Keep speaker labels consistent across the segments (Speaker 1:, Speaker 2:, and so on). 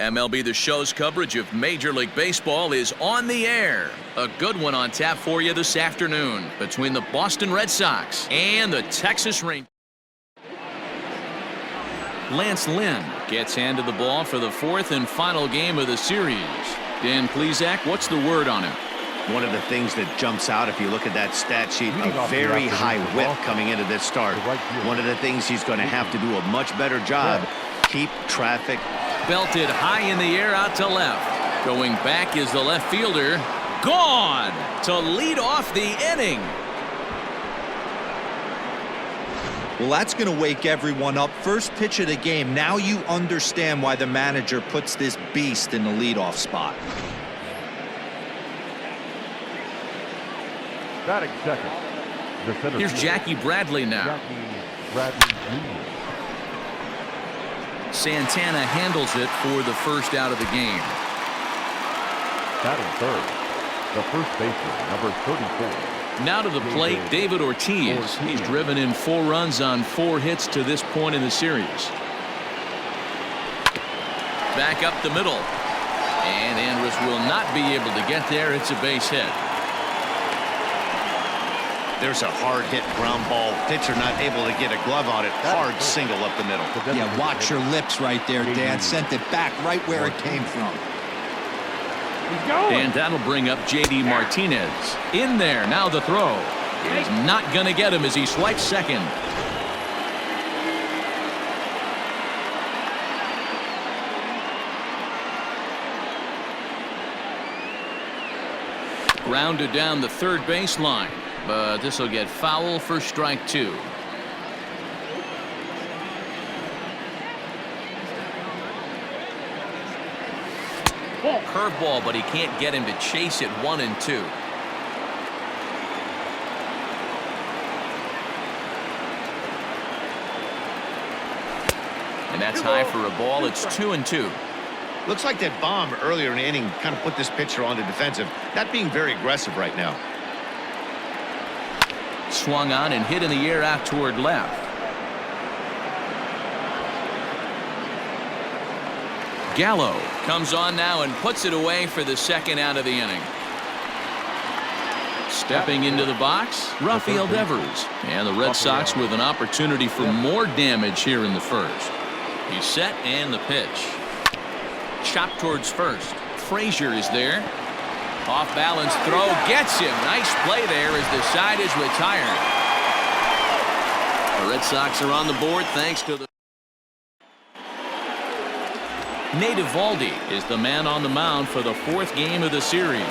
Speaker 1: MLB The Show's coverage of Major League Baseball is on the air. A good one on tap for you this afternoon between the Boston Red Sox and the Texas Rangers. Lance Lynn gets handed the ball for the fourth and final game of the series. Dan Plesac, what's the word on him?
Speaker 2: One of the things that jumps out if you look at that stat sheet, a very high whip coming into this start. One of the things he's going to have to do a much better job, keep traffic.
Speaker 1: Belted high in the air out to left. Going back is the left fielder. Gone to lead off the inning.
Speaker 3: Well, that's going to wake everyone up. First pitch of the game. Now you understand why the manager puts this beast in the leadoff spot.
Speaker 4: Batting second.
Speaker 1: Here's Jackie Bradley now. Santana handles it for the first out of the game.
Speaker 4: Batting third, the first baseman, number 34.
Speaker 1: Now to the plate, David Ortiz. He's driven in 4 runs on 4 hits to this point in the series. Back up the middle. And Andrus will not be able to get there. It's a base hit.
Speaker 2: There's a hard hit ground ball. Pitcher not able to get a glove on it. Hard single up the middle.
Speaker 3: Yeah, watch your lips right there, Dan. Sent it back right where it came from.
Speaker 1: And that'll bring up J.D. Martinez. In there, now the throw. He's not going to get him as he swipes second. Grounded down the third baseline. But this will get foul for strike 2. Curveball, but he can't get him to chase it 1 and 2. And that's high for a ball. It's 2 and 2.
Speaker 2: Looks like that bomb earlier in the inning kind of put this pitcher on the defensive. Not being very aggressive right now.
Speaker 1: Swung on and hit in the air out toward left. Gallo comes on now and puts it away for the second out of the inning. Stepping into the box, Rafael Devers. And the Red Sox with an opportunity for more damage here in the first. He's set and the pitch. Chopped towards first. Frazier is there. Off balance throw gets him. Nice play there as the side is retired. The Red Sox are on the board thanks to the Nate Eovaldi is the man on the mound for the 4th game of the series.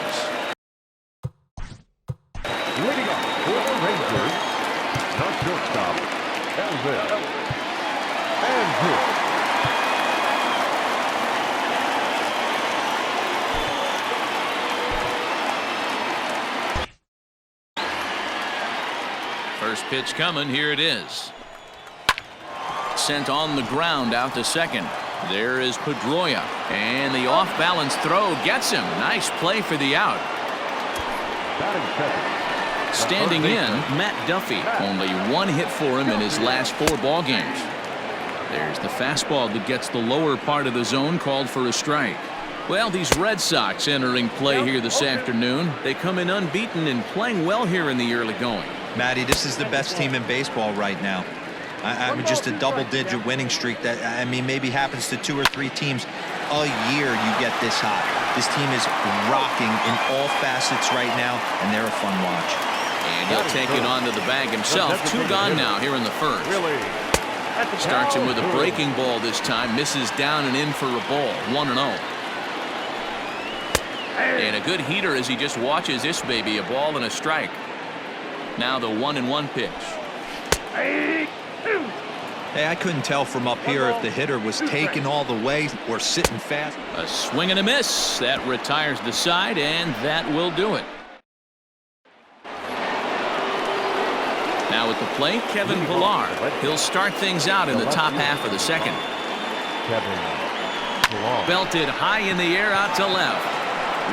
Speaker 4: Leading up for the Rangers, the shortstop, Andrus.
Speaker 1: First pitch coming. Here it is. Sent on the ground out to second. There is Pedroia. And the off-balance throw gets him. Nice play for the out. Standing in, Matt Duffy. Only 1 hit for him in his last 4 ball games. There's the fastball that gets the lower part of the zone, called for a strike. Well, these Red Sox entering play here this afternoon. They come in unbeaten and playing well here in the early going.
Speaker 3: Matty, this is the best team in baseball right now. I mean, just a double-digit winning streak that, I mean, maybe happens to 2 or 3 teams a year. You get this hot. This team is rocking in all facets right now, and they're a fun watch.
Speaker 1: And he'll take it onto the bag himself. 2 gone now here in the first. Starts him with a breaking ball this time. Misses down and in for a ball. 1-0. And a good heater as he just watches this baby. A ball and a strike. Now the 1-1 pitch.
Speaker 3: Hey, I couldn't tell from up here if the hitter was taking all the way or sitting fast.
Speaker 1: A swing and a miss. That retires the side, and that will do it. Now at the plate, Kevin Pillar. He'll start things out in the top half of the second. Belted high in the air out to left.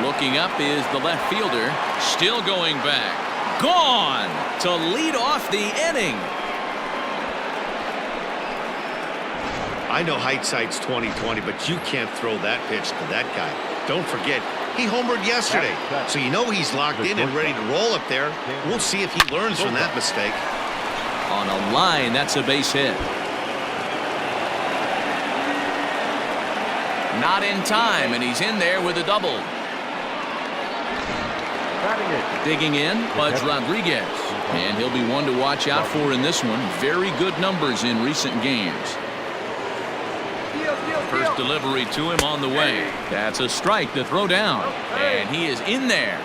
Speaker 1: Looking up is the left fielder. Still going back. Gone to lead off the inning.
Speaker 2: I know hindsight's 20/20, but you can't throw that pitch to that guy. Don't forget, he homered yesterday, so you know he's locked in and ready to roll up there. We'll see if he learns from that mistake.
Speaker 1: On a line, that's a base hit. Not in time, and he's in there with a double. Digging in, Pudge Rodriguez. And he'll be one to watch out for in this one. Very good numbers in recent games. First delivery to him on the way. That's a strike to throw down. And he is in there.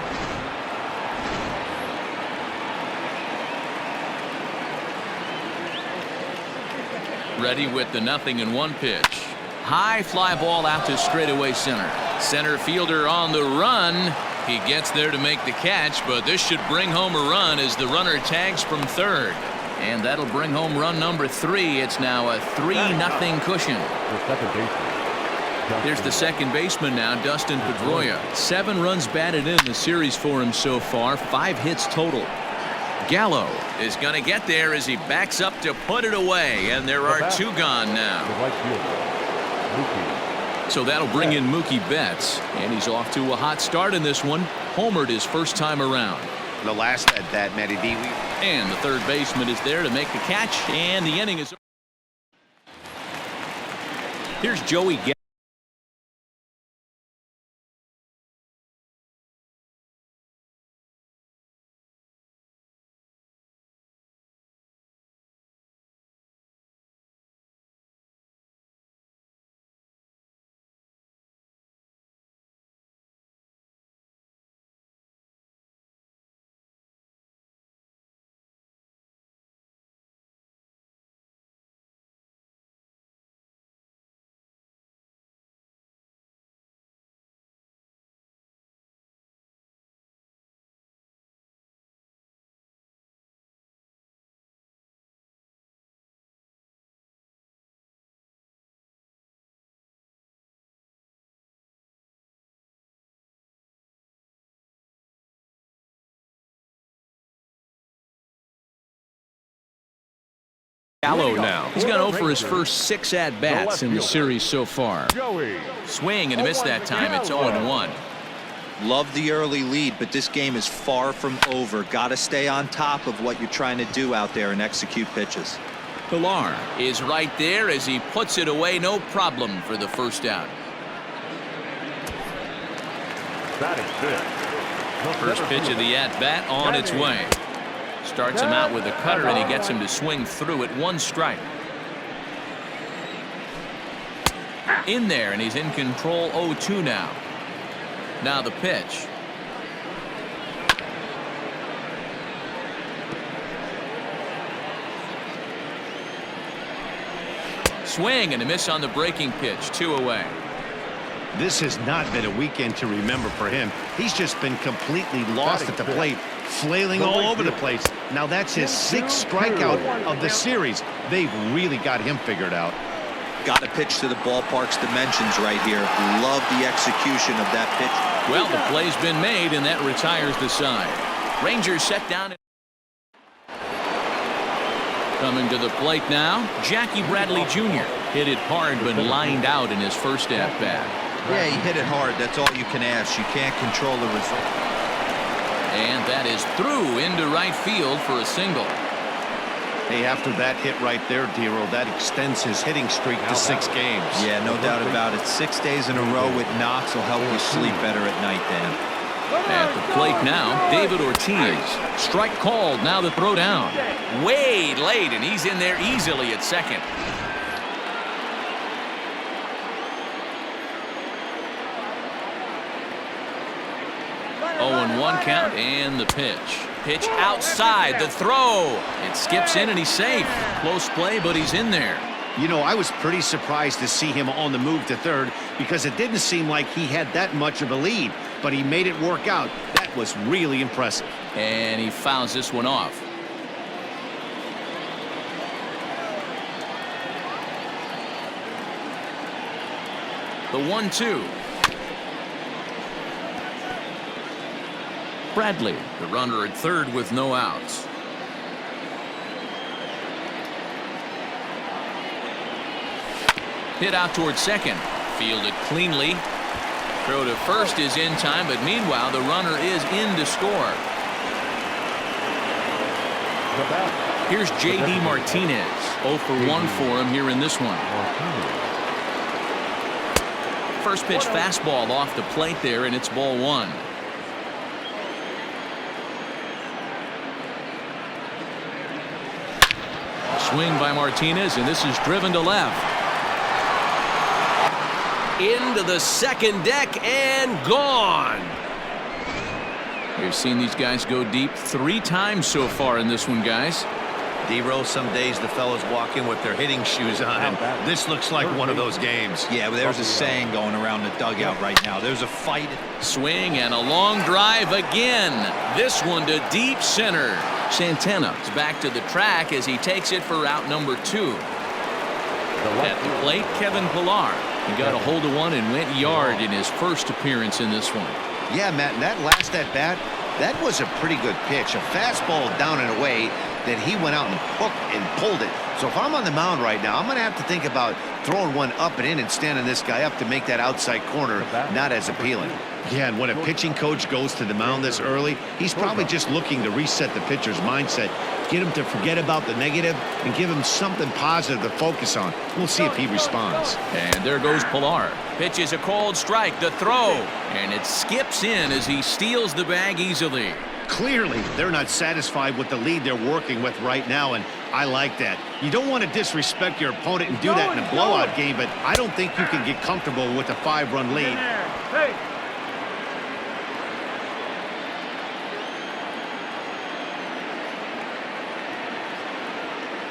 Speaker 1: Ready with the 0-1 pitch. High fly ball out to straightaway center. Center fielder on the run. He gets there to make the catch, but this should bring home a run as the runner tags from third. And that'll bring home run number 3. It's now a 3-0 cushion. There's the second baseman now, Dustin Pedroia. 7 runs batted in the series for him so far, 5 hits total. Gallo is going to get there as he backs up to put it away, and there are 2 gone now. So that'll bring in Mookie Betts, and he's off to a hot start in this one. Homered his first time around.
Speaker 2: The last at bat, Matty D.
Speaker 1: And the third baseman is there to make the catch, and the inning is over. Here's Joey Gallo. Gallo now. He's gone over his first 6 at-bats in the series so far. Swing and a miss that time. It's 0-1.
Speaker 3: Love the early lead, but this game is far from over. Got to stay on top of what you're trying to do out there and execute pitches.
Speaker 1: Pilar is right there as he puts it away. No problem for the first out. First pitch of the at-bat on its way. Starts him out with a cutter, and he gets him to swing through it. 1 strike. In there, and he's in control. 0-2 now. Now the pitch. Swing and a miss on the breaking pitch. 2 away.
Speaker 2: This has not been a weekend to remember for him. He's just been completely lost at the plate, flailing all over the place. Now that's his 6th strikeout of the series. They've really got him figured out.
Speaker 3: Got to pitch to the ballpark's dimensions right here. Love the execution of that pitch.
Speaker 1: Well, the play's been made, and that retires the side. Rangers set down. Coming to the plate now, Jackie Bradley Jr. hit it hard but lined out in his first at-bat.
Speaker 3: Yeah, he hit it hard. That's all you can ask. You can't control the result.
Speaker 1: And that is through into right field for a single.
Speaker 2: Hey, after that hit right there, Dero, that extends his hitting streak to 6 games.
Speaker 3: Yeah, no doubt about it. 6 days in a row with knocks will help you sleep better at night, Dan.
Speaker 1: At the plate now, David Ortiz. Strike called, now the throw down. Way late, and he's in there easily at second. 0-1 count, and the pitch. Pitch outside, the throw. It skips in, and he's safe. Close play, but he's in there.
Speaker 2: You know, I was pretty surprised to see him on the move to third because it didn't seem like he had that much of a lead, but he made it work out. That was really impressive.
Speaker 1: And he fouls this one off. The 1-2. Bradley, the runner at third with no outs. Hit out towards second. Fielded cleanly. Throw to first is in time, but meanwhile the runner is in to score. Here's J.D. Martinez. 0 for 1 for him here in this one. First pitch fastball off the plate there, and it's ball 1. Swing by Martinez, and this is driven to left. Into the second deck and gone. We've seen these guys go deep 3 times so far in this one, guys.
Speaker 2: D-Rose, some days the fellas walk in with their hitting shoes on, and this looks like one of those games.
Speaker 3: Yeah, well, there's a saying going around the dugout right now. There's a fight.
Speaker 1: Swing and a long drive again. This one to deep center. Santana is back to the track as he takes it for out number 2. At the plate, Kevin Pillar. He got a hold of one and went yard in his first appearance in this one.
Speaker 2: Yeah, Matt, and that last at-bat, that was a pretty good pitch. A fastball down and away that he went out and hooked and pulled it. So if I'm on the mound right now, I'm going to have to think about throwing one up and in and standing this guy up to make that outside corner not as appealing. Yeah, and when a pitching coach goes to the mound this early, he's probably just looking to reset the pitcher's mindset, get him to forget about the negative, and give him something positive to focus on. We'll see if he responds.
Speaker 1: And there goes Pillar. Pitch is a called strike. The throw. And it skips in as he steals the bag easily.
Speaker 2: Clearly, they're not satisfied with the lead they're working with right now, and I like that. You don't want to disrespect your opponent and do that in a blowout game, but I don't think you can get comfortable with a 5-run lead. Hey.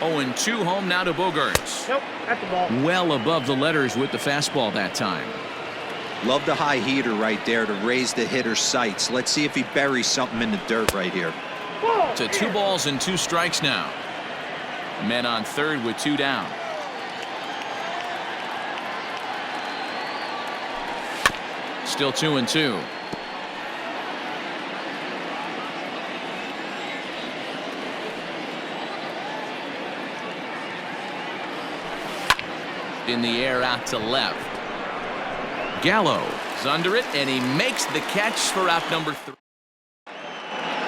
Speaker 1: 0-2 home now to Bogaerts.
Speaker 5: Nope, at the ball.
Speaker 1: Well above the letters with the fastball that time.
Speaker 3: Love the high heater right there to raise the hitter's sights. Let's see if he buries something in the dirt right here.
Speaker 1: To 2 balls and 2 strikes now. Men on third with 2 down. Still 2-2. In the air out to left. Gallo is under it, and he makes the catch for out number 3.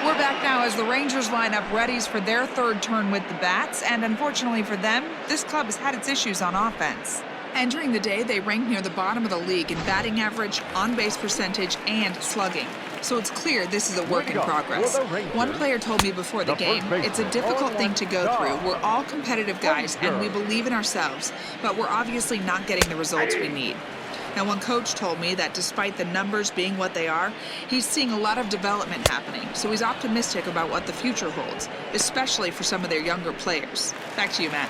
Speaker 6: We're back now as the Rangers line up readies for their 3rd turn with the bats, and unfortunately for them, this club has had its issues on offense. Entering the day, they ranked near the bottom of the league in batting average, on-base percentage, and slugging. So it's clear this is a work in progress. One player told me before the game, it's a difficult thing to go through. We're all competitive guys, and we believe in ourselves, but we're obviously not getting the results we need. Now, one coach told me that despite the numbers being what they are, he's seeing a lot of development happening, so he's optimistic about what the future holds, especially for some of their younger players. Back to you, Matt.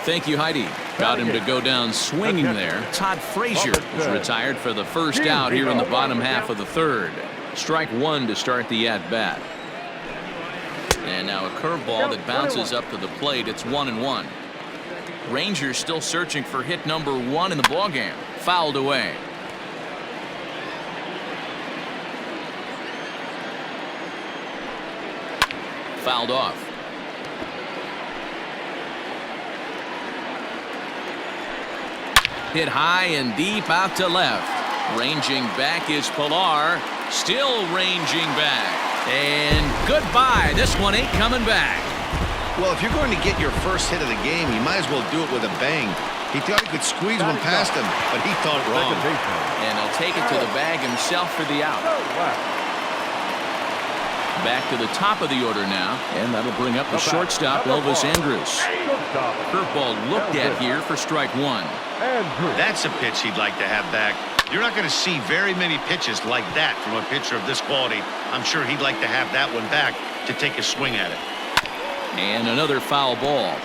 Speaker 1: Thank you, Heidi. Got him to go down swinging there. Todd Frazier is retired for the first out here in the bottom half of the 3rd. Strike 1 to start the at-bat. And now a curveball that bounces up to the plate. It's 1-1. Rangers still searching for hit number 1 in the ballgame. Fouled away. Fouled off. Hit high and deep out to left. Ranging back is Pillar. Still ranging back. And goodbye. This one ain't coming back.
Speaker 2: Well, if you're going to get your first hit of the game, you might as well do it with a bang. He thought he could squeeze one past him, but he thought wrong.
Speaker 1: And he'll take it to the bag himself for the out. Back to the top of the order now, and that'll bring up the shortstop, Elvis Andrus. Curveball looked at here for strike 1.
Speaker 2: That's a pitch he'd like to have back. You're not going to see very many pitches like that from a pitcher of this quality. I'm sure he'd like to have that one back to take a swing at it.
Speaker 1: And another foul ball.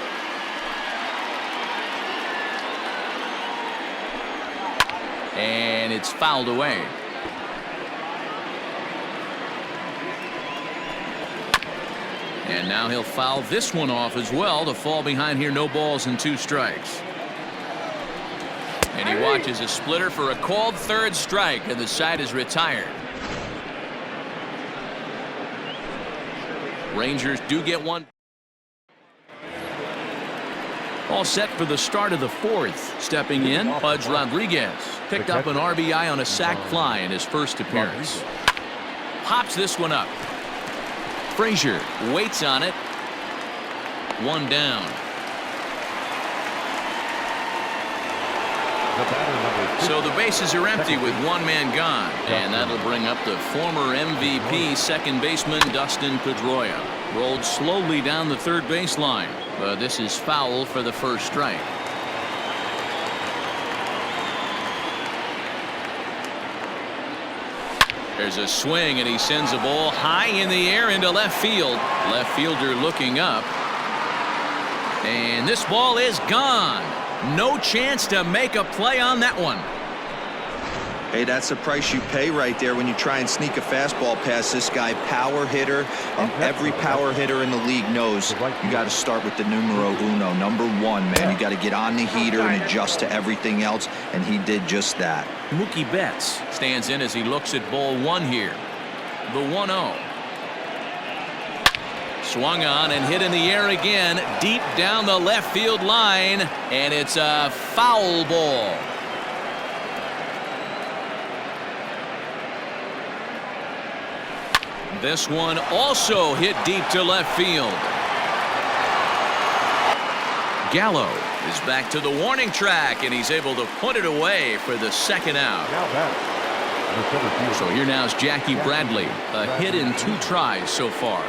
Speaker 1: And it's fouled away. And now he'll foul this one off as well to fall behind here. No balls and 2 strikes. And he watches a splitter for a called 3rd strike, and the side is retired. Rangers do get one. All set for the start of the fourth. Stepping in, Pudge Rodriguez picked up an RBI on a sac fly in his first appearance. Pops this one up. Frazier waits on it. One down. So the bases are empty with one man gone, and that'll bring up the former MVP second baseman Dustin Pedroia. Rolled slowly down the third baseline, but this is foul for the first strike. There's a swing, and he sends a ball high in the air into left field. Left fielder looking up, and this ball is gone. No chance to make a play on that one.
Speaker 3: Hey, that's the price you pay right there when you try and sneak a fastball past this guy. Power hitter, and every power hitter in the league knows you got to start with the numero uno, number one, man. You got to get on the heater and adjust to everything else, and he did just that.
Speaker 1: Mookie Betts stands in as he looks at ball one here. The 1-0. Swung on and hit in the air again, deep down the left field line, and it's a foul ball. This one also hit deep to left field. Gallo is back to the warning track, and he's able to put it away for the second out. So here now is Jackie Bradley, a hit in 2 tries so far.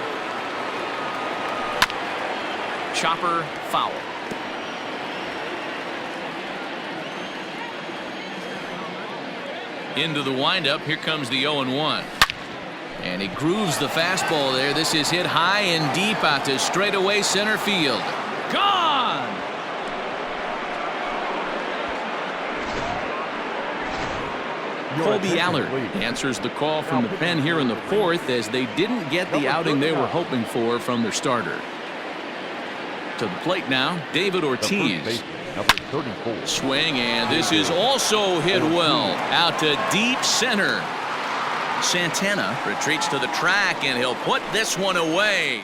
Speaker 1: Chopper foul. Into the windup. Here comes the 0-1. And he grooves the fastball there. This is hit high and deep out to straightaway center field. Gone! Colby Allard answers the call from the pen here in the fourth, as they didn't get the outing they were hoping for from their starter. To the plate now, David Ortiz. Swing, and this is also hit well out to deep center. Santana retreats to the track, and he'll put this one away.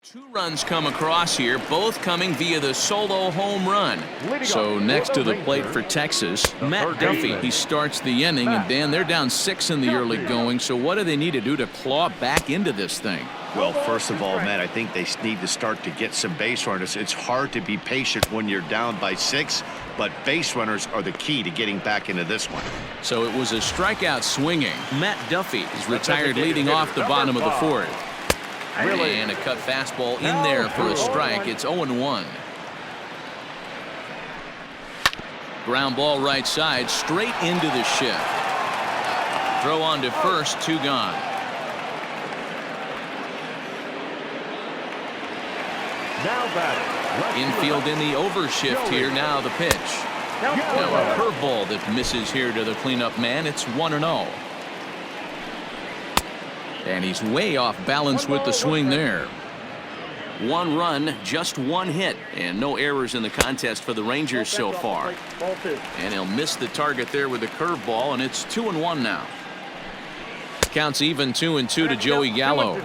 Speaker 1: 2 runs come across here, both coming via the solo home run. So next to the plate for Texas, Matt Duffy. He starts the inning, and Dan, they're down 6 in the early going. So what do they need to do to claw back into this thing?
Speaker 2: Well, first of all, Matt, I think they need to start to get some base runners. It's hard to be patient when you're down by 6, but base runners are the key to getting back into this one.
Speaker 1: So it was a strikeout swinging. Matt Duffy is retired leading off the bottom of the fourth. And a cut fastball in there for a strike. It's 0-1. Ground ball right side, straight into the shift. Throw on to first, 2 gone. Infield in the overshift here. Now the pitch. Now a curveball that misses here to the cleanup man. It's 1-0. And he's way off balance with the swing there. 1 run, just 1 hit, and no errors in the contest for the Rangers so far. And he'll miss the target there with the curveball, and it's 2-1 now. Counts even 2-2 to Joey Gallo.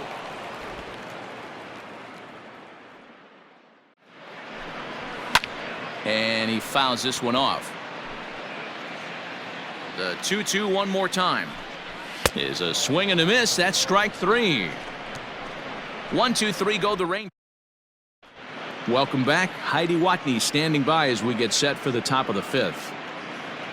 Speaker 1: And he fouls this one off. The 2-2 one more time. Is a swing and a miss. That's strike 3. 1-2-3 go the Rangers. Welcome back. Heidi Watney standing by as we get set for the top of the 5th.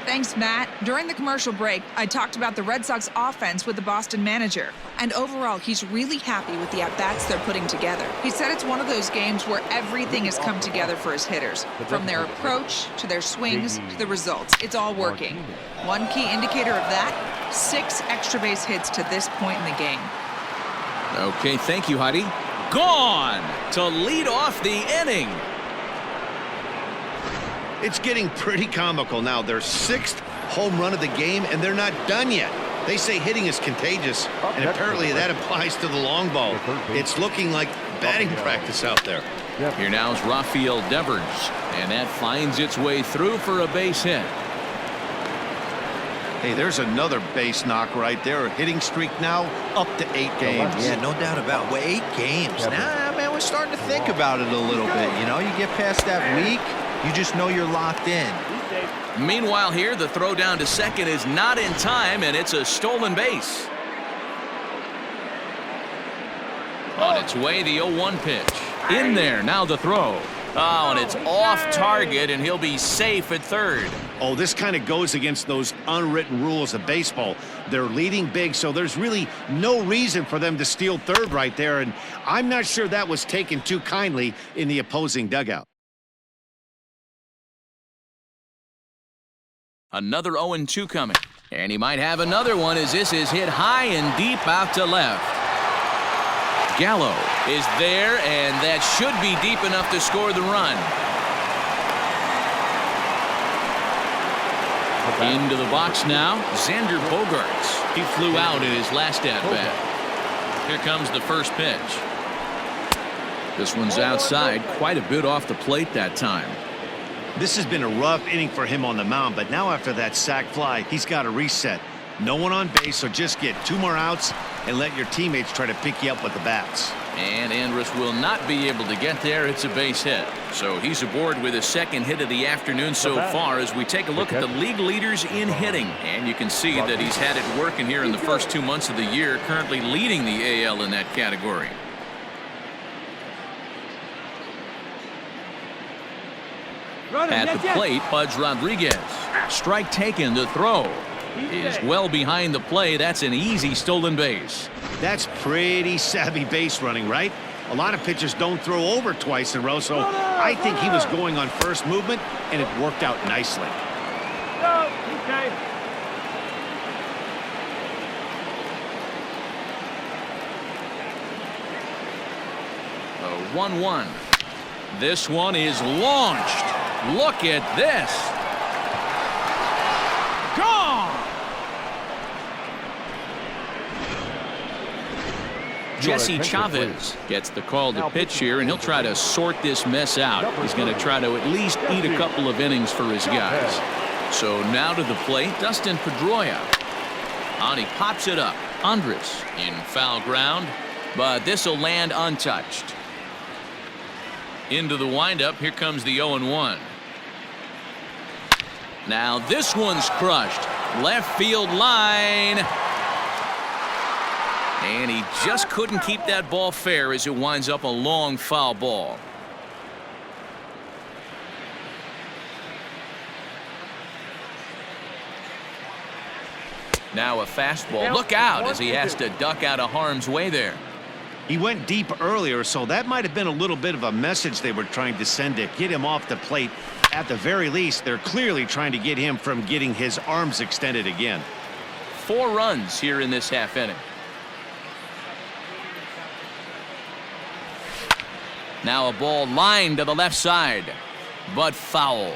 Speaker 6: Thanks, Matt. During the commercial break, I talked about the Red Sox offense with the Boston manager. And overall, he's really happy with the at-bats they're putting together. He said it's one of those games where everything has come together for his hitters. From their approach, to their swings, to the results. It's all working. One key indicator of that, 6 extra base hits to this point in the game.
Speaker 1: Okay, thank you, Heidi. Gone to lead off the inning.
Speaker 2: It's getting pretty comical now. Their 6th home run of the game, and they're not done yet. They say hitting is contagious, and apparently that applies to the long ball. It's looking like batting practice out there.
Speaker 1: Here now is Rafael Devers, and that finds its way through for a base hit.
Speaker 2: Hey, there's another base knock right there. A hitting streak now up to 8 games.
Speaker 3: Yeah, no doubt about it. 8 games. Nah, man, we're starting to think about it a little bit. You know, you get past that week, you just know you're locked in.
Speaker 1: Meanwhile here, the throw down to second is not in time, and it's a stolen base. On its way, the 0-1 pitch. In there, now the throw. Oh, and it's off target, and he'll be safe at third.
Speaker 2: Oh, this kind of goes against those unwritten rules of baseball. They're leading big, so there's really no reason for them to steal third right there, and I'm not sure that was taken too kindly in the opposing dugout.
Speaker 1: Another 0-2 coming, and he might have another one as this is hit high and deep out to left. Gallo is there, and that should be deep enough to score the run. Into the box now, Xander Bogaerts. He flew out in his last at-bat. Here comes the first pitch. This one's outside, quite a bit off the plate that time.
Speaker 2: This has been a rough inning for him on the mound, but now after that sac fly, he's got to reset. No one on base, so just get 2 more outs and let your teammates try to pick you up with the bats.
Speaker 1: And Andrus will not be able to get there. It's a base hit. So he's aboard with his second hit of the afternoon so far as we take a look at the league leaders in hitting. And you can see that he's had it working here in the first 2 months of the year, currently leading the AL in that category. At the plate, Pudge Rodriguez. Strike taken, the throw is well behind the play. That's an easy stolen base.
Speaker 2: That's pretty savvy base running, right? A lot of pitchers don't throw over twice in a row, so I think he was going on first movement, and it worked out nicely.
Speaker 1: A 1-1. This one is launched. Look at this. Gone. Jesse Chavez gets the call to pitch here, and he'll try to sort this mess out. He's going to try to at least eat a couple of innings for his guys. So now to the plate, Dustin Pedroia. And he pops it up. Andrus in foul ground, but this will land untouched. Into the windup, here comes the 0-1. Now this one's crushed. Left field line. And he just couldn't keep that ball fair as it winds up a long foul ball. Now a fastball. Look out as he has to duck out of harm's way there.
Speaker 2: He went deep earlier, so that might have been a little bit of a message they were trying to send to get him off the plate. At the very least, they're clearly trying to get him from getting his arms extended again.
Speaker 1: 4 runs here in this half inning. Now a ball lined to the left side, but foul.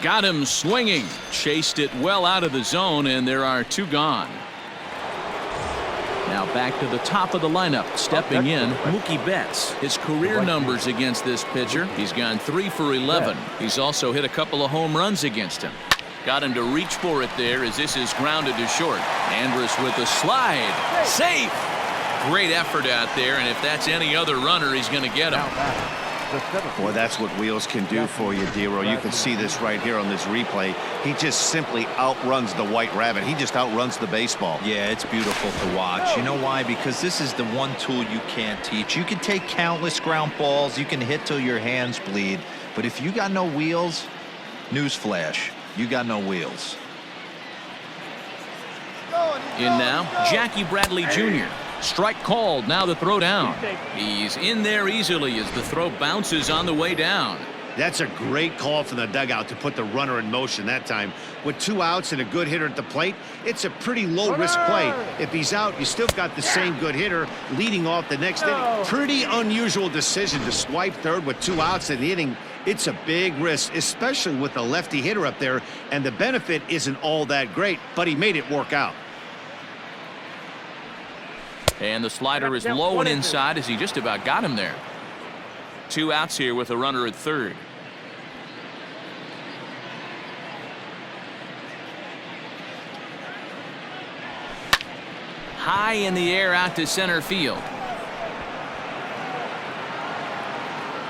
Speaker 1: Got him swinging. Chased it well out of the zone, and there are 2 gone. Now back to the top of the lineup. Stepping in, Mookie Betts. His career numbers against this pitcher. He's gone 3 for 11. He's also hit a couple of home runs against him. Got him to reach for it there as this is grounded to short. Andrus with a slide. Safe. Great effort out there, and if that's any other runner, he's going to get him.
Speaker 2: Boy, that's what wheels can do for you, Dero. You can see this right here on this replay. He just simply outruns the White Rabbit. He just outruns the baseball.
Speaker 3: Yeah, it's beautiful to watch. You know why? Because this is the one tool you can't teach. You can take countless ground balls. You can hit till your hands bleed. But if you got no wheels, newsflash, you got no wheels.
Speaker 1: In now, Jackie Bradley Jr. Strike called. Now the throw down. He's in there easily as the throw bounces on the way down.
Speaker 2: That's a great call from the dugout to put the runner in motion that time. With 2 outs and a good hitter at the plate, it's a pretty low-risk play. If he's out, you still got the same good hitter leading off the next inning. Pretty unusual decision to swipe third with 2 outs in the inning. It's a big risk, especially with the lefty hitter up there, and the benefit isn't all that great, but he made it work out.
Speaker 1: And the slider is low and inside as he just about got him there. 2 outs here with a runner at third. high in the air out to center field.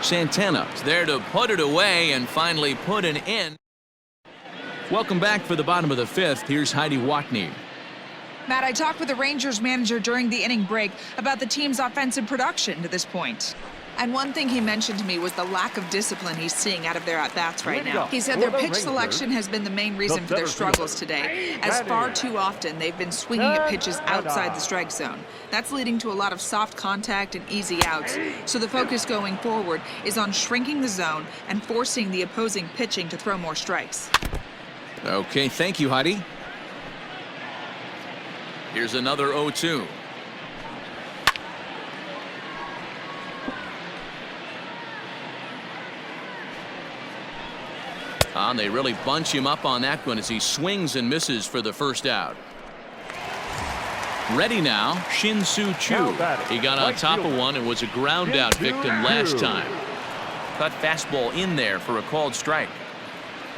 Speaker 1: Santana's there to put it away and finally put an end. Welcome back for the bottom of the fifth. Here's Heidi Watney.
Speaker 6: Matt, I talked with the Rangers manager during the inning break about the team's offensive production to this point. And one thing he mentioned to me was the lack of discipline he's seeing out of their at-bats right now. He said their pitch selection has been the main reason for their struggles today, as far too often they've been swinging at pitches outside the strike zone. That's leading to a lot of soft contact and easy outs. So the focus going forward is on shrinking the zone and forcing the opposing pitching to throw more strikes.
Speaker 1: Okay, thank you, Heidi. Here's another 0-2. And they really bunch him up on that one as he swings and misses for the first out. Ready now, Shin-Soo Choo. He got on top of one and was a ground out victim last time. Cut fastball in there for a called strike.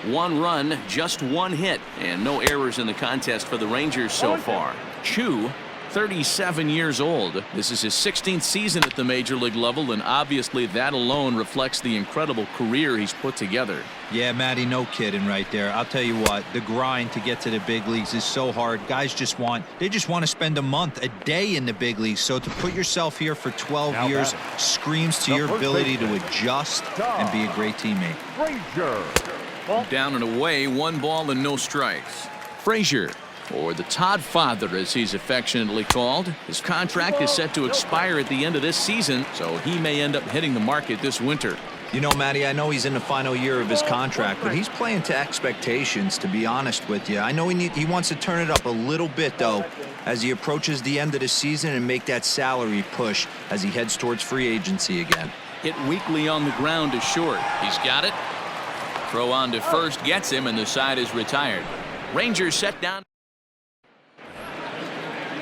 Speaker 1: 1 run, just 1 hit, and no errors in the contest for the Rangers so far. Choo, 37 years old. This is his 16th season at the major league level, and obviously that alone reflects the incredible career he's put together.
Speaker 3: Yeah, Matty, no kidding right there. I'll tell you what, the grind to get to the big leagues is so hard. Guys just want to spend a month, a day in the big leagues. So to put yourself here for 12 years screams to your ability to adjust and be a great teammate.
Speaker 1: Down and away, 1 ball and no strikes. Frazier, or the Todd Father as he's affectionately called. His contract is set to expire at the end of this season, so he may end up hitting the market this winter.
Speaker 3: You know, Matty, I know he's in the final year of his contract, but he's playing to expectations, to be honest with you. I know he wants to turn it up a little bit, though, as he approaches the end of the season and make that salary push as he heads towards free agency again.
Speaker 1: Hit weakly on the ground is short. He's got it. Throw on to first gets him, and the side is retired. Rangers set down.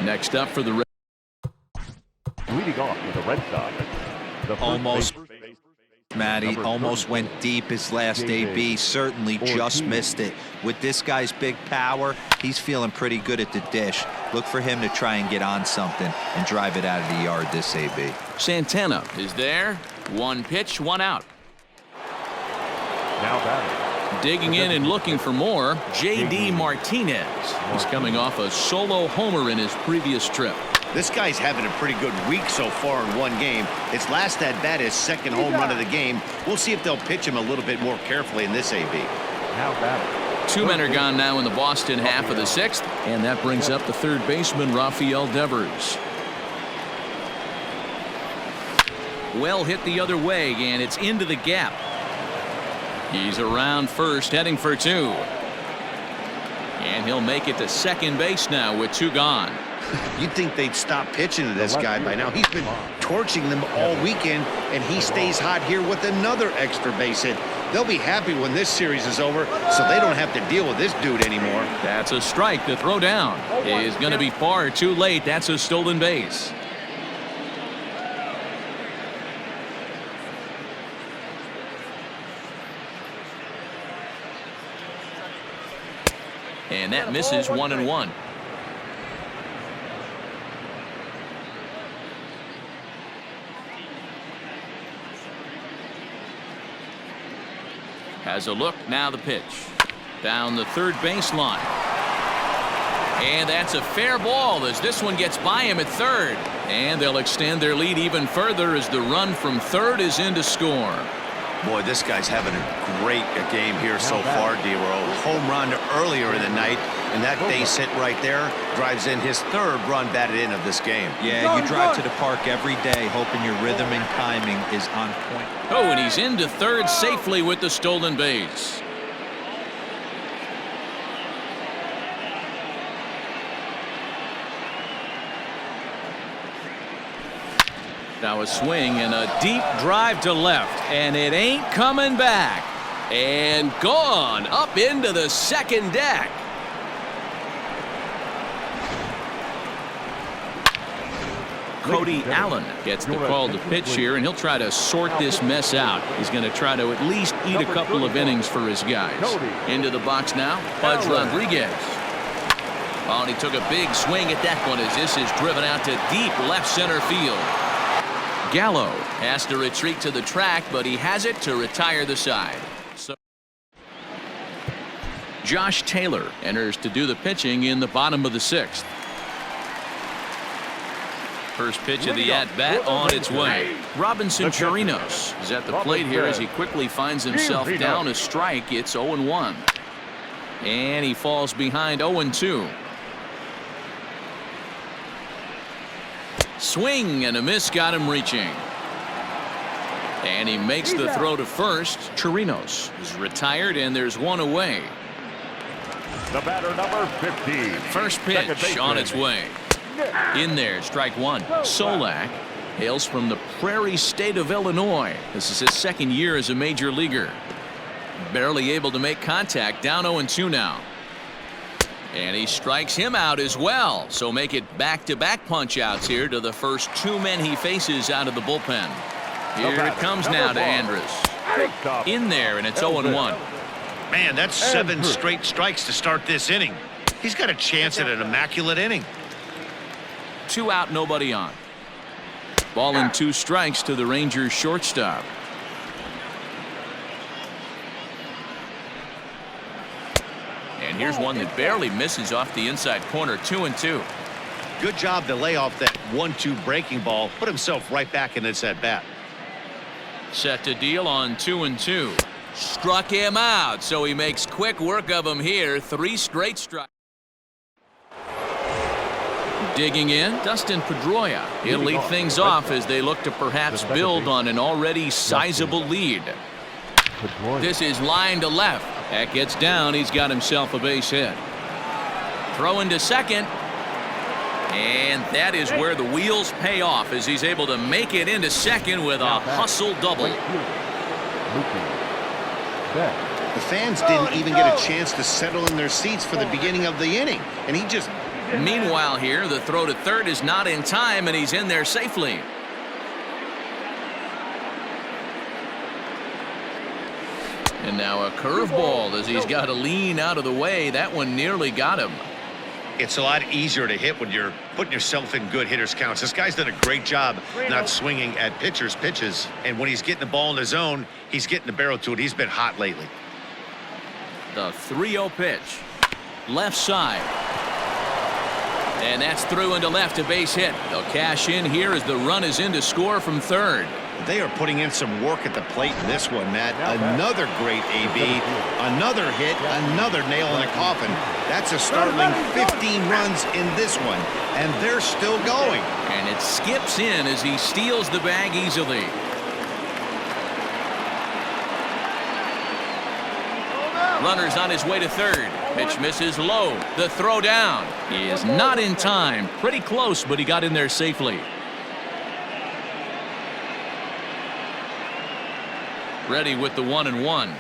Speaker 1: Next up for the Red.
Speaker 4: Leading off with the Red Sox.
Speaker 3: Almost, Matty, almost went deep his last AB. Certainly just missed it. With this guy's big power, he's feeling pretty good at the dish. Look for him to try and get on something and drive it out of the yard this AB.
Speaker 1: Santana is there. 1 pitch, 1 out.
Speaker 4: Now batting.
Speaker 1: Digging in and looking for more, J.D. Martinez. He's coming off a solo homer in his previous trip.
Speaker 2: This guy's having a pretty good week so far in 1 game. His last at bat is 2nd home run of the game. We'll see if they'll pitch him a little bit more carefully in this AB.
Speaker 4: Now batting.
Speaker 1: 2 men are gone now in the Boston half of the 6th, and that brings up the 3rd baseman, Rafael Devers. Well hit the other way, and it's into the gap. He's around first, heading for 2. And he'll make it to second base now with 2 gone.
Speaker 2: You'd think they'd stop pitching to this guy by now. He's been torching them all weekend, and he stays hot here with another extra base hit. They'll be happy when this series is over, so they don't have to deal with this dude anymore.
Speaker 1: That's a strike to throw down. Is going to be far too late. That's a stolen base. And that misses 1-1. Has a look, now the pitch. Down the 3rd baseline. And that's a fair ball as this one gets by him at 3rd. And they'll extend their lead even further as the run from 3rd is in to score.
Speaker 2: Boy, this guy's having a great game here so far, D-Row. Home run earlier in the night, and that base hit right there drives in his 3rd run batted in of this game.
Speaker 3: Yeah, you drive to the park every day hoping your rhythm and timing is on point.
Speaker 1: Oh, and he's into 3rd safely with the stolen base. Now a swing and a deep drive to left, and it ain't coming back. And gone up into the 2nd deck. Cody Allen gets the call to pitch here, and he'll try to sort this mess out. He's going to try to at least eat a couple of innings for his guys. Into the box now, Pudge Rodriguez. Oh, and he took a big swing at that one as this is driven out to deep left center field. Gallo has to retreat to the track, but he has it to retire the side. So Josh Taylor enters to do the pitching in the bottom of the 6th. First pitch of the at-bat on its way. Robinson Chirinos is at the plate here as he quickly finds himself down a strike. It's 0-1. And he falls behind 0-2. Swing and a miss got him reaching. And he makes the throw to first. Chirinos is retired and there's one away.
Speaker 4: The batter, number 15.
Speaker 1: First pitch on its way. In there, strike one. Solak hails from the Prairie State of Illinois. This is his 2nd year as a major leaguer. Barely able to make contact, down 0-2 now. And he strikes him out as well. So make it back-to-back punch-outs here to the first 2 men he faces out of the bullpen. Here it comes now to Andrus. In there, and it's 0-1.
Speaker 2: Man, that's 7 straight strikes to start this inning. He's got a chance at an immaculate inning.
Speaker 1: 2 out, nobody on. Ball and 2 strikes to the Rangers shortstop. And here's one that barely misses off the inside corner. 2-2.
Speaker 2: Good job to lay off that 1-2 breaking ball. Put himself right back in this at bat.
Speaker 1: Set to deal on 2-2. Struck him out, so he makes quick work of him here. 3 straight strikes. Digging in, Dustin Pedroia. He'll lead things off as they look to perhaps build on an already sizable lead. This is line to left. That gets down. He's got himself a base hit. Throw into second. And that is where the wheels pay off as he's able to make it into second with a hustle double.
Speaker 2: The fans didn't even get a chance to settle in their seats for the beginning of the inning. And he just...
Speaker 1: Meanwhile here, the throw to third is not in time, and he's in there safely. And now a curveball as he's got to lean out of the way. That one nearly got him.
Speaker 2: It's a lot easier to hit when you're putting yourself in good hitters counts. This guy's done a great job not swinging at pitchers' pitches. And when he's getting the ball in the zone, he's getting the barrel to it. He's been hot lately.
Speaker 1: The 3-0 pitch. Left side. And that's through into left, a base hit. They'll cash in here as the run is in to score from third.
Speaker 2: They are putting in some work at the plate in this one, Matt. Another great AB, another hit, another nail in the coffin. That's a startling 15 runs in this one, and they're still going.
Speaker 1: And it skips in as he steals the bag easily. Runner's on his way to third. Pitch misses low. The throw down. He is not in time. Pretty close, but he got in there safely. Ready with the 1-1.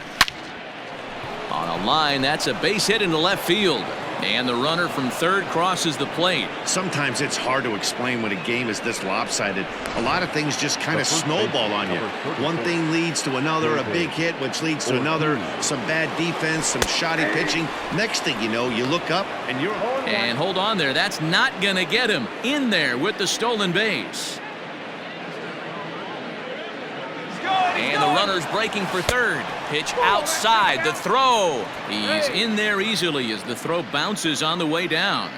Speaker 1: On a line, that's a base hit into left field. And the runner from third crosses the plate.
Speaker 2: Sometimes it's hard to explain when a game is this lopsided. A lot of things just kind of snowball on you. One thing leads to another, a big hit, which leads to another, some bad defense, some shoddy pitching. Next thing you know, you look up and you're...
Speaker 1: And hold on there. That's not going to get him in there with the stolen base. And the runner's breaking for third. Pitch outside. The throw. He's in there easily as the throw bounces on the way down.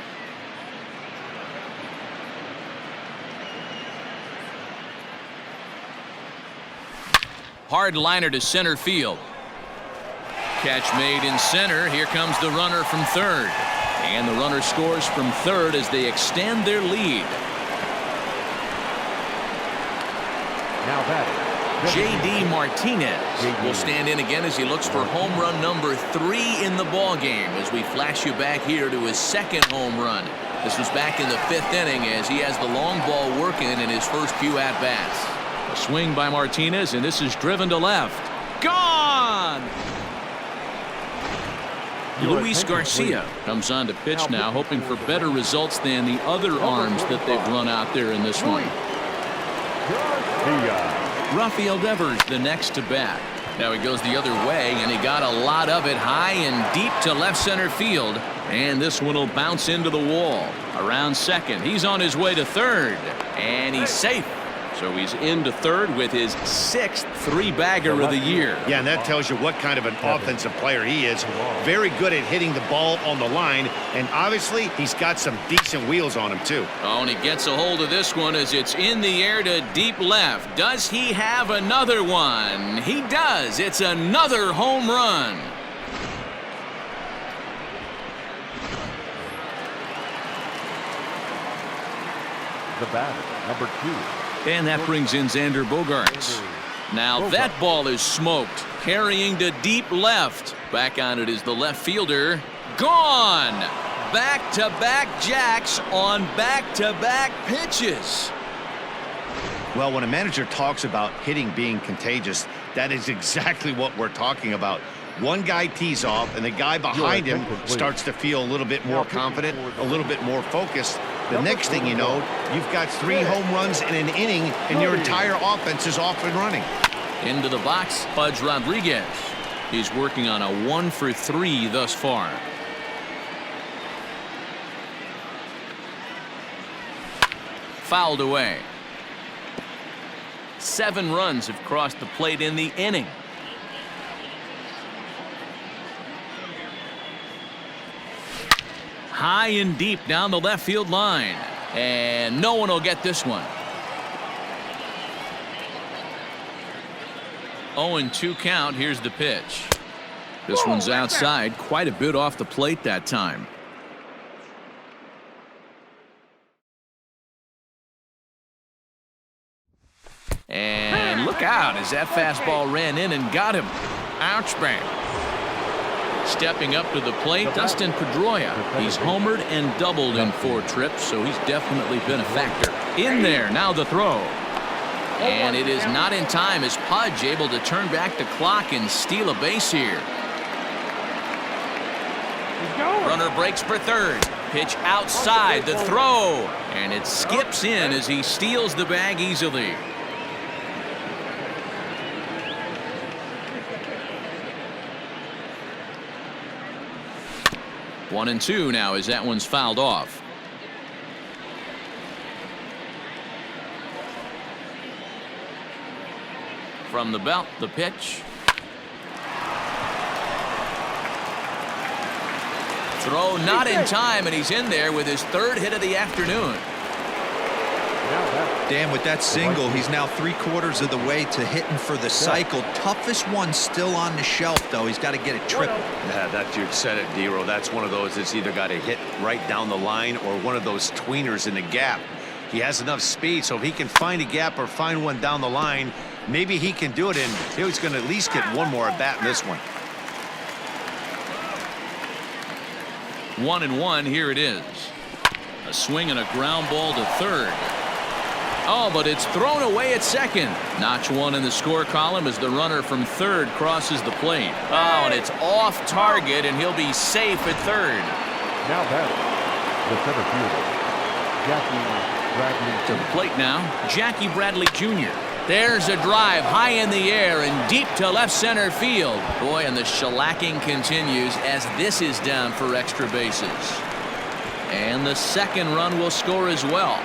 Speaker 1: Hard liner to center field. Catch made in center. Here comes the runner from third. And the runner scores from third as they extend their lead.
Speaker 4: Now batting.
Speaker 1: J.D. Martinez will stand in again as he looks for home run number 3 in the ball game as we flash you back here to his 2nd home run. This was back in the 5th inning as he has the long ball working in his first few at-bats. A swing by Martinez, and this is driven to left. Gone! Luis Garcia comes on to pitch now, hoping for better results than the other arms that they've run out there in this one. Rafael Devers the next to bat. Now he goes the other way, and he got a lot of it high and deep to left center field. And this one will bounce into the wall. Around second. He's on his way to third. And he's safe. So he's into third with his 6th three-bagger of the year.
Speaker 2: Yeah, and that tells you what kind of an offensive player he is. Very good at hitting the ball on the line, and obviously he's got some decent wheels on him too.
Speaker 1: Oh, and he gets a hold of this one as it's in the air to deep left. Does he have another one? He does. It's another home run.
Speaker 4: The batter, number 2.
Speaker 1: And that brings in Xander Bogaerts. Now that ball is smoked. Carrying to deep left. Back on it is the left fielder. Gone! Back-to-back jacks on back-to-back pitches.
Speaker 2: Well, when a manager talks about hitting being contagious, that is exactly what we're talking about. One guy tees off, and the guy behind him starts to feel a little bit more confident, a little bit more focused. The next thing you know, you've got 3 home runs in an inning, and your entire offense is off and running.
Speaker 1: Into the box, Pudge Rodriguez. He's working on a 1-for-3 thus far. Fouled away. 7 runs have crossed the plate in the inning. High and deep down the left field line. And no one will get this one. 0-2 count. Here's the pitch. This one's outside, quite a bit off the plate that time. And look out as that fastball ran in and got him. Ouch bang. Stepping up to the plate, Dustin Pedroia. He's homered and doubled in 4 trips, so he's definitely been a factor. In there, now the throw. And it is not in time as Pudge able to turn back the clock and steal a base here. Runner breaks for third. Pitch outside, the throw. And it skips in as he steals the bag easily. One and two now as that one's fouled off. From the belt, the pitch. Throw not in time, and he's in there with his 3rd hit of the afternoon.
Speaker 3: Dan, with that single, he's now 3/4 of the way to hitting for the cycle. Toughest one still on the shelf, though. He's got to get a triple.
Speaker 2: Yeah, that you said it, D-Row. That's one of those that's either got to hit right down the line or one of those tweeners in the gap. He has enough speed, so if he can find a gap or find one down the line, maybe he can do it, and he's going to at least get one more at bat in this one.
Speaker 1: 1-1, here it is. A swing and a ground ball to third. Oh, but it's thrown away at second. Notch 1 in the score column as the runner from third crosses the plate. Oh, and it's off target, and he'll be safe at third.
Speaker 4: Now batting, the center fielder, Jackie Bradley.
Speaker 1: To the plate now, Jackie Bradley Jr. There's a drive high in the air and deep to left center field. Boy, and the shellacking continues as this is down for extra bases. And the second run will score as well.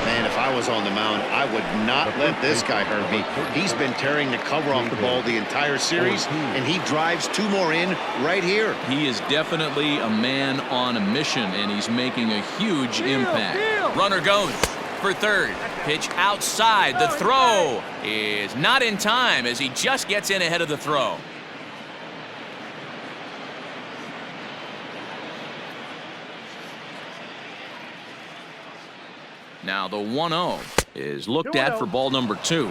Speaker 2: Man, if I was on the mound, I would not let this guy hurt me. He's been tearing the cover off the ball the entire series, and he drives 2 more in right here.
Speaker 1: He is definitely a man on a mission, and he's making a huge impact. Runner goes for third. Pitch outside. The throw is not in time as he just gets in ahead of the throw. Now the 1-0 is looked at for ball number 2.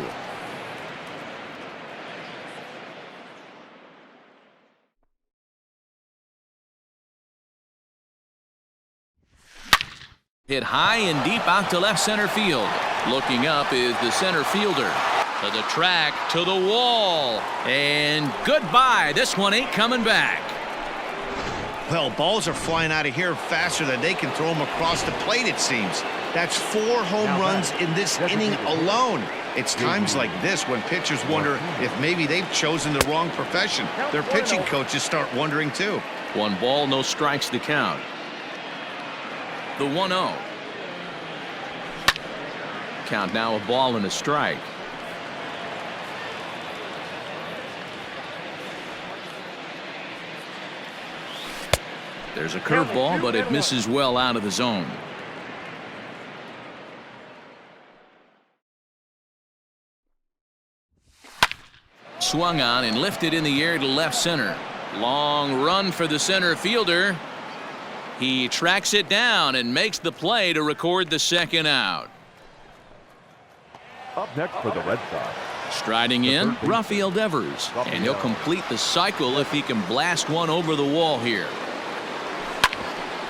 Speaker 1: Hit high and deep out to left center field. Looking up is the center fielder. To the track, to the wall. And goodbye. This one ain't coming back.
Speaker 2: Well, balls are flying out of here faster than they can throw them across the plate, it seems. That's 4 home runs in this inning alone. It's times like this when pitchers wonder if maybe they've chosen the wrong profession. Their pitching coaches start wondering too.
Speaker 1: 1 ball, no strikes to count. The 1-0. Count now, a ball and a strike. There's a curveball, but it misses well out of the zone. Swung on and lifted in the air to left center. Long run for the center fielder. He tracks it down and makes the play to record the second out.
Speaker 4: Up next for the Red Sox.
Speaker 1: Striding in, Rafael Devers, and he'll complete the cycle if he can blast one over the wall here.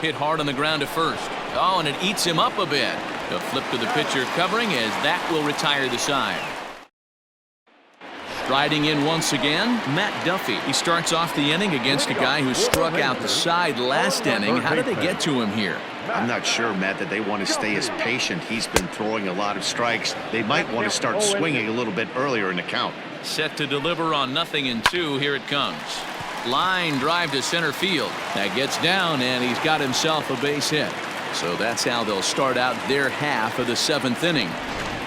Speaker 1: Hit hard on the ground to first. Oh, and it eats him up a bit. He'll flip to the pitcher covering as that will retire the side. Striding in once again, Matt Duffy. He starts off the inning against a guy who struck out the side last inning. How did they get to him here?
Speaker 2: I'm not sure, Matt, that they want to stay as patient. He's been throwing a lot of strikes. They might want to start swinging a little bit earlier in the count.
Speaker 1: Set to deliver on 0-2. Here it comes. Line drive to center field. That gets down, and he's got himself a base hit. So that's how they'll start out their half of the 7th inning.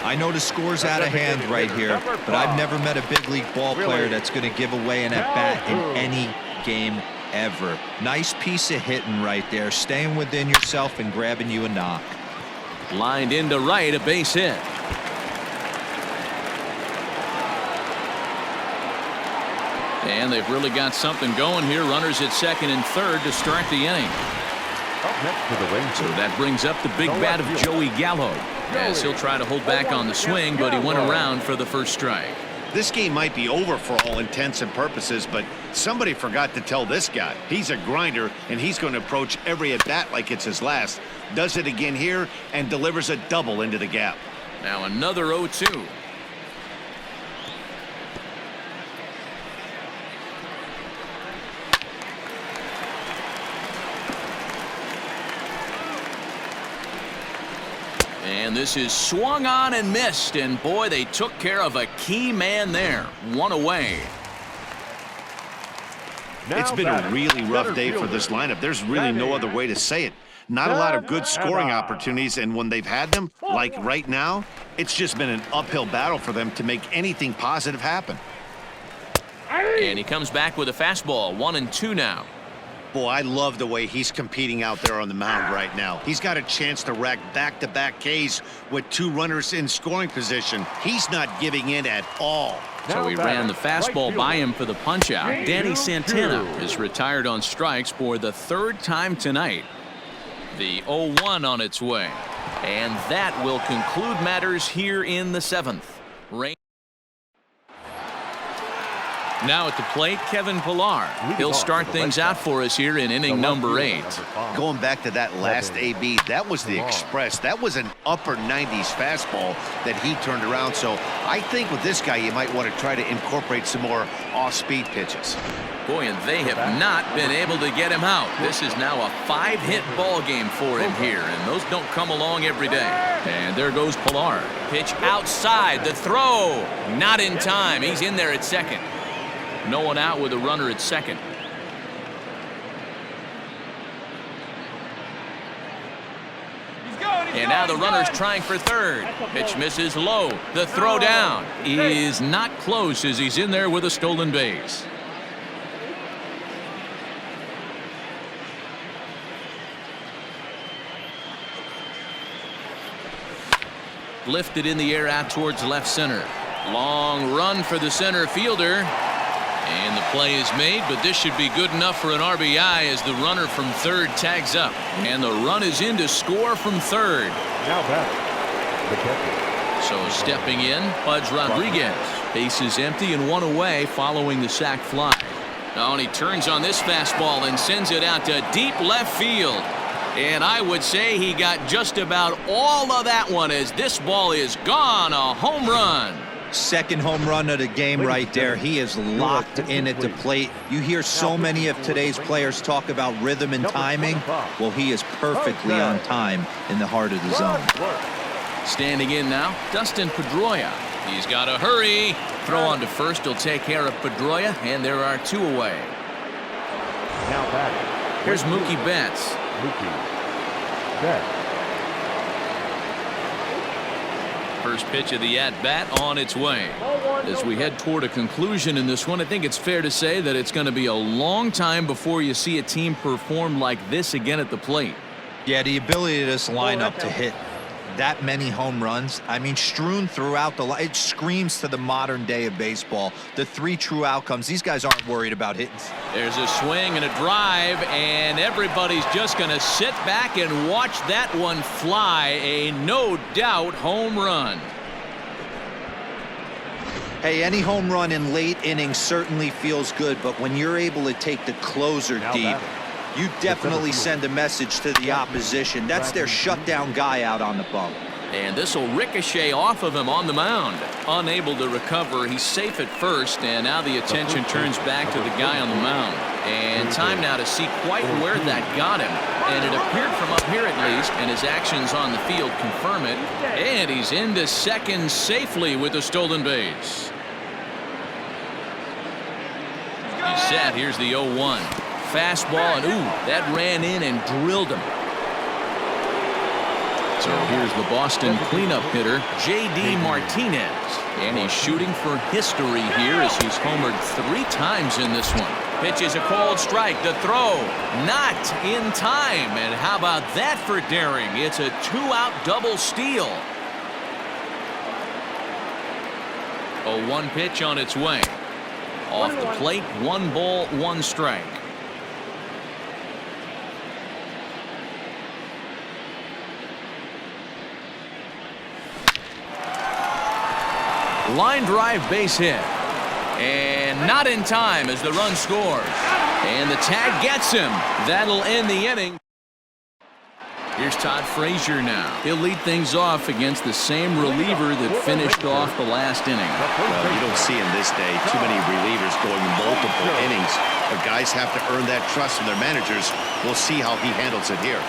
Speaker 3: I know the score's out of hand right here, but I've never met a big league ball player that's going to give away an at-bat in any game ever. Nice piece of hitting right there, staying within yourself and grabbing you a knock.
Speaker 1: Lined into right, a base hit. And they've really got something going here. Runners at second and third to start the inning.
Speaker 4: Up next for the Rangers.
Speaker 1: So that brings up the big bat of Joey Gallo, as he'll try to hold back on the swing, but he went around for the first strike.
Speaker 2: This game might be over for all intents and purposes, but somebody forgot to tell this guy. He's a grinder, and he's going to approach every at-bat like it's his last. Does it again here and delivers a double into the gap.
Speaker 1: Now another 0-2. And this is swung on and missed, and boy, they took care of a key man there. One away.
Speaker 2: It's been a really rough day for this lineup. There's really no other way to say it. Not a lot of good scoring opportunities, and when they've had them, like right now, it's just been an uphill battle for them to make anything positive happen.
Speaker 1: And he comes back with a fastball. 1-2 now.
Speaker 2: Boy, I love the way he's competing out there on the mound right now. He's got a chance to rack back-to-back Ks with 2 runners in scoring position. He's not giving in at all.
Speaker 1: So he ran the fastball by him for the punch-out. Danny Santana is retired on strikes for the 3rd time tonight. The 0-1 on its way. And that will conclude matters here in the 7th. Now at the plate, Kevin Pillar. He'll start things out for us here in inning number 8.
Speaker 2: Going back to that last AB, that was the Express. That was an upper 90s fastball that he turned around. So I think with this guy, you might want to try to incorporate some more off-speed pitches.
Speaker 1: Boy, and they have not been able to get him out. This is now a 5-hit ball game for him here, and those don't come along every day. And there goes Pillar. Pitch outside, the throw. Not in time. He's in there at second. No one out with a runner at second. And now the runner's trying for third. Pitch misses low. The throw down is not close as he's in there with a stolen base. Lifted in the air out towards left center. Long run for the center fielder. And the play is made, but this should be good enough for an RBI as the runner from third tags up. And the run is in to score from third.
Speaker 4: Now back, the catcher.
Speaker 1: So stepping in, Pudge Rodriguez. Base is empty and 1 away following the sac fly. Oh, and he turns on this fastball and sends it out to deep left field. And I would say he got just about all of that one as this ball is gone. A home run.
Speaker 3: Second home run of the game right there. He is locked in at the plate. You hear so many of today's players talk about rhythm and timing. Well, he is perfectly on time in the heart of the zone.
Speaker 1: Standing in now, Dustin Pedroia. He's got to hurry. Throw on to first. He'll take care of Pedroia, and there are 2 away.
Speaker 4: Now batting.
Speaker 1: Here's Mookie Betts.
Speaker 4: Mookie Betts.
Speaker 1: First pitch of the at-bat on its way. As we head toward a conclusion in this one, I think it's fair to say that it's going to be a long time before you see a team perform like this again at the plate.
Speaker 3: Yeah, the ability of this lineup to hit that many home runs, I mean, strewn throughout the line, it screams to the modern day of baseball. The 3 true outcomes. These guys aren't worried about hitting.
Speaker 1: There's a swing and a drive, and everybody's just going to sit back and watch that one fly. A no-doubt home run.
Speaker 3: Hey, any home run in late innings certainly feels good, but when you're able to take the closer deep, you definitely send a message to the opposition. That's their shutdown guy out on the bump.
Speaker 1: And this will ricochet off of him on the mound. Unable to recover. He's safe at first, and now the attention turns back to the guy on the mound. And time now to see quite where that got him. And it appeared from up here at least, and his actions on the field confirm it. And he's into second safely with the stolen base. He's set. Here's the 0-1. Fastball, and ooh, that ran in and drilled him. So here's the Boston cleanup hitter, J.D. Martinez. And he's shooting for history here as he's homered 3 times in this one. Pitches a cold strike. The throw, not in time. And how about that for daring? It's a 2-out double steal. A 1 pitch on its way. Off the plate, 1 ball, 1 strike. Line drive base hit. And not in time as the run scores. And the tag gets him. That'll end the inning. Here's Todd Frazier now. He'll lead things off against the same reliever that finished off the last inning.
Speaker 2: Well, you don't see in this day too many relievers going multiple innings. But guys have to earn that trust from their managers. We'll see how he handles it here.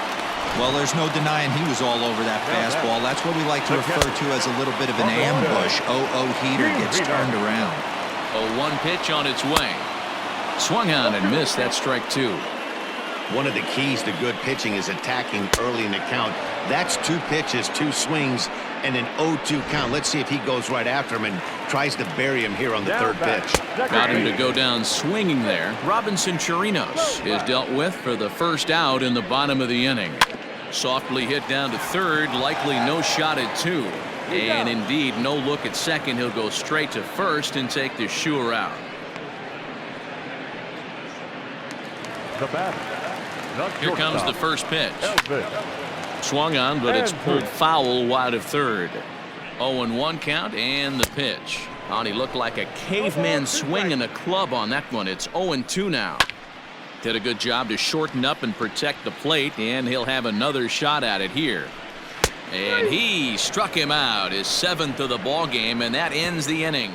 Speaker 3: Well, there's no denying he was all over that fastball. That's what we like to refer to as a little bit of an ambush. 0-0 heater gets turned around.
Speaker 1: A 1 pitch on its way. Swung on and missed. That strike 2.
Speaker 2: One of the keys to good pitching is attacking early in the count. That's 2 pitches, 2 swings, and an 0-2 count. Let's see if he goes right after him and tries to bury him here on the 3rd pitch.
Speaker 1: Got him to go down swinging there. Robinson Chirinos is dealt with for the first out in the bottom of the inning. Softly hit down to 3rd, likely no shot at 2. And indeed, no look at 2nd. He'll go straight to 1st and take the sure out.
Speaker 4: The batter.
Speaker 1: Here comes the first pitch. Swung on, but it's pulled foul wide of 3rd. 0-1 count and the pitch. Oh, he looked like a caveman swinging a club on that one. It's 0-2 now. Did a good job to shorten up and protect the plate, and he'll have another shot at it here. And he struck him out, his 7th of the ball game, and that ends the inning.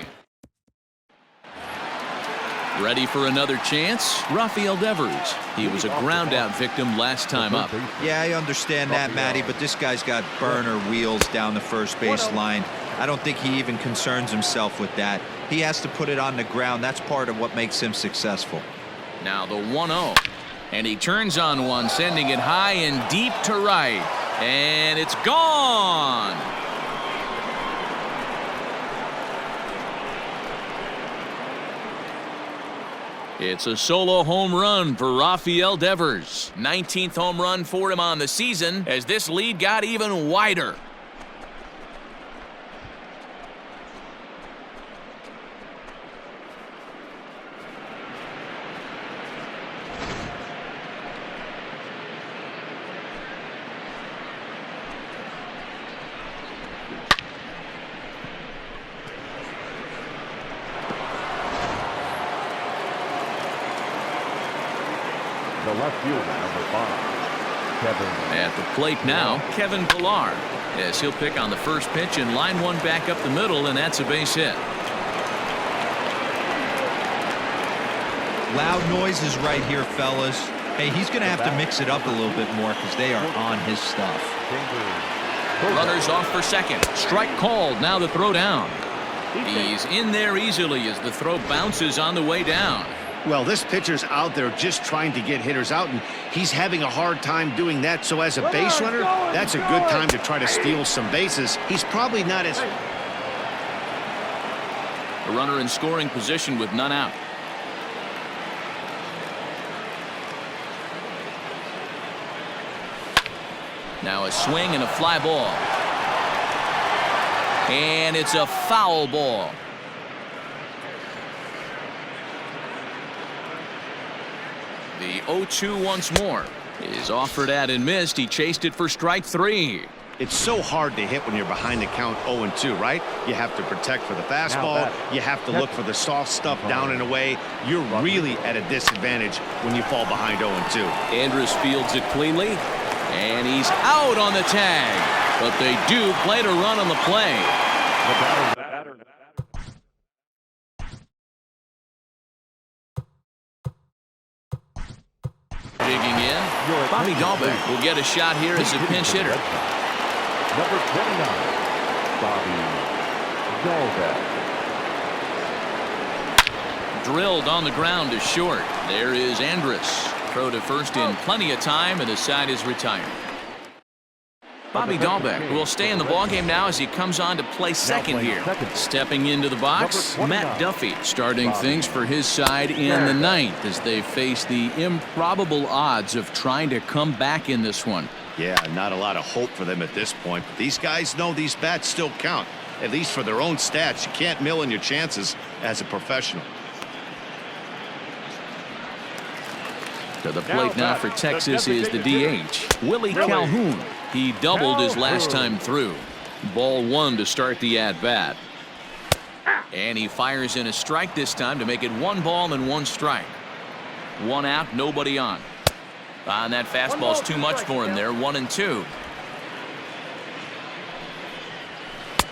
Speaker 1: Ready for another chance? Rafael Devers. He was a ground-out victim last time up.
Speaker 3: Yeah, I understand that, Matty, but this guy's got burner wheels down the first base line. I don't think he even concerns himself with that. He has to put it on the ground. That's part of what makes him successful.
Speaker 1: Now the 1-0. And he turns on one, sending it high and deep to right. And it's gone. It's a solo home run for Rafael Devers. 19th home run for him on the season as this lead got even wider.
Speaker 4: The left fielder, number 5, Kevin.
Speaker 1: At the plate now, Kevin Pillar. As he'll pick on the first pitch and line one back up the middle, and that's a base hit.
Speaker 3: Loud noises right here, fellas. Hey, he's going to have to mix it up a little bit more because they are on his stuff.
Speaker 1: Runners off for second. Strike called. Now the throw down. He's in there easily as the throw bounces on the way down.
Speaker 2: Well, this pitcher's out there just trying to get hitters out, and he's having a hard time doing that. So as a base runner, that's a good time to try to steal some bases. He's probably not as...
Speaker 1: A runner in scoring position with none out. Now a swing and a fly ball. And it's a foul ball. The 0-2 once more is offered at and missed. He chased it for strike 3.
Speaker 2: It's so hard to hit when you're behind the count 0-2, right? You have to protect for the fastball. You have to look for the soft stuff down and away. You're really at a disadvantage when you fall behind 0-2.
Speaker 1: Andrus fields it cleanly, and he's out on the tag. But they do play to run on the play. Digging in, Bobby Dahlbeck will get a shot here as a pinch hitter.
Speaker 4: Number 29, Bobby Dahlbeck.
Speaker 1: Drilled on the ground to short. There is Andrus. Throw to first in plenty of time, and the side is retired. Bobby Dahlbeck will stay in the ballgame now as he comes on to play second here. Stepping into the box, Matt Duffy starting things for his side in the ninth as they face the improbable odds of trying to come back in this one.
Speaker 2: Yeah, not a lot of hope for them at this point. But these guys know these bats still count, at least for their own stats. You can't mill in your chances as a professional.
Speaker 1: To the plate now for Texas is the DH, Willie Calhoun. He doubled his last time through. Ball 1 to start the at-bat. And he fires in a strike this time to make it 1 ball and 1 strike. 1 out, nobody on. And that fastball's too much for him there, 1-2.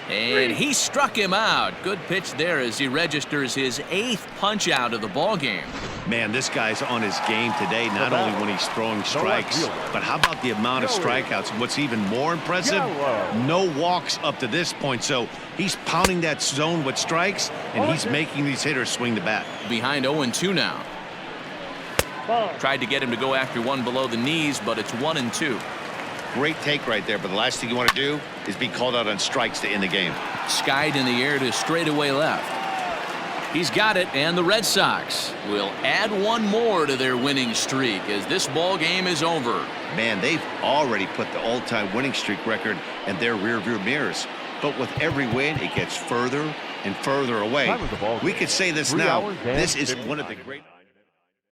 Speaker 1: And he struck him out. Good pitch there as he registers his 8th punch out of the ball game.
Speaker 2: Man, this guy's on his game today, not only when he's throwing strikes, but how about the amount of strikeouts? What's even more impressive, no walks up to this point. So he's pounding that zone with strikes, and he's making these hitters swing the bat.
Speaker 1: Behind 0-2 now. Tried to get him to go after one below the knees, but it's 1-2.
Speaker 2: Great take right there, but the last thing you want to do is be called out on strikes to end the game.
Speaker 1: Skied in the air to straightaway left. He's got it, and the Red Sox will add 1 more to their winning streak as this ball game is over.
Speaker 2: Man, they've already put the all-time winning streak record in their rearview mirrors. But with every win, it gets further and further away. We could say this now. This is one of the great...